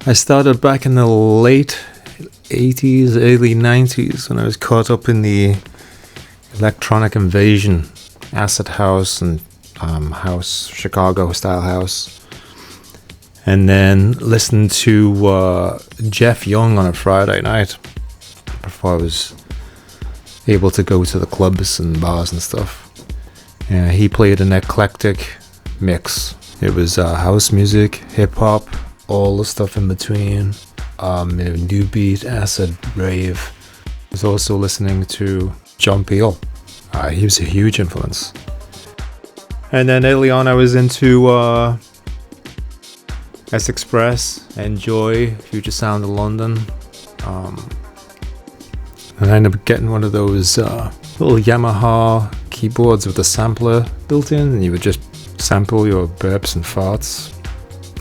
I started back in the late 80s, early 90s when I was caught up in the electronic invasion, acid house and house, Chicago style house. And then listened to Jeff Young on a Friday night before I was able to go to the clubs and bars and stuff. He played an eclectic mix. It was house music, hip hop, all the stuff in between, new beat, acid, rave. I was also listening to John Peel. He was a huge influence. And then early on I was into S-Express, Enjoy, Future Sound of London. And I ended up getting one of those little Yamaha keyboards with a sampler built in, and you would just sample your burps and farts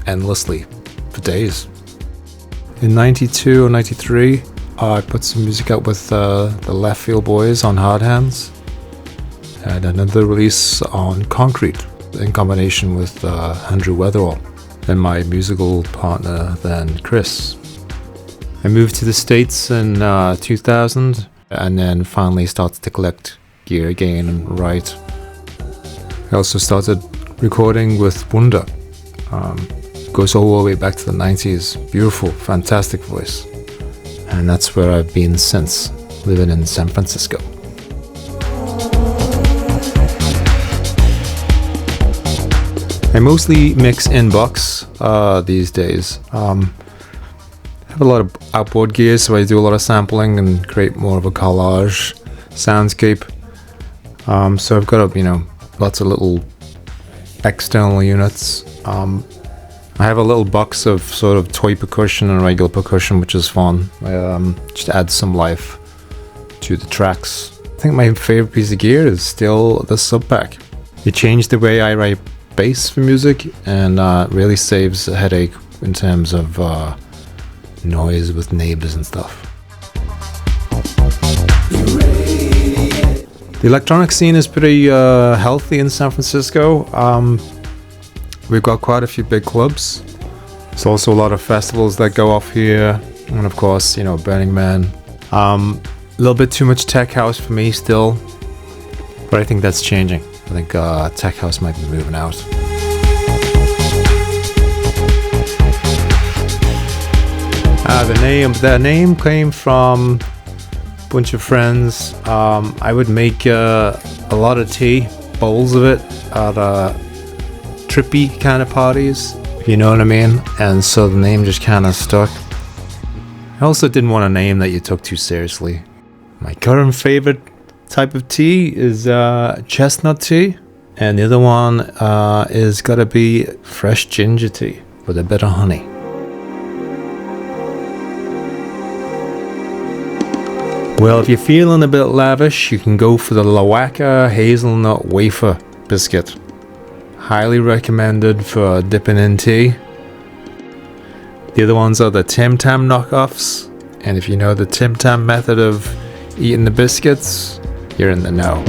endlessly for days. In 92 or 93, I put some music out with the Left Field Boys on Hard Hands, and another release on Concrete in combination with Andrew Weatherall and my musical partner then Chris. I moved to the States in 2000 and then finally started to collect gear again and write. I also started recording with Wonder. Goes all the way back to the 90s. Beautiful, fantastic voice. And that's where I've been since, living in San Francisco. I mostly mix in-box these days. I have a lot of outboard gear, so I do a lot of sampling and create more of a collage soundscape. So I've got lots of little external units. I have a little box of sort of toy percussion and regular percussion, which is fun. Just adds some life to the tracks. I think my favorite piece of gear is still the Sub Pack. It changed the way I write bass for music and really saves a headache in terms of noise with neighbors and stuff. The electronic scene is pretty healthy in San Francisco. We've got quite a few big clubs. There's also a lot of festivals that go off here. And of course, Burning Man. A little bit too much tech house for me still. But I think that's changing. I think tech house might be moving out. The name came from a bunch of friends. I would make a lot of tea, bowls of it, at trippy kind of parties, if you know what I mean. And so the name just kind of stuck. I also didn't want a name that you took too seriously. My current favorite type of tea is chestnut tea, and the other one is gotta be fresh ginger tea with a bit of honey. Well, if you're feeling a bit lavish, you can go for the Lawaka hazelnut wafer biscuit. Highly recommended for dipping in tea. The other ones are the Tim Tam knockoffs, and if you know the Tim Tam method of eating the biscuits, you're in the know.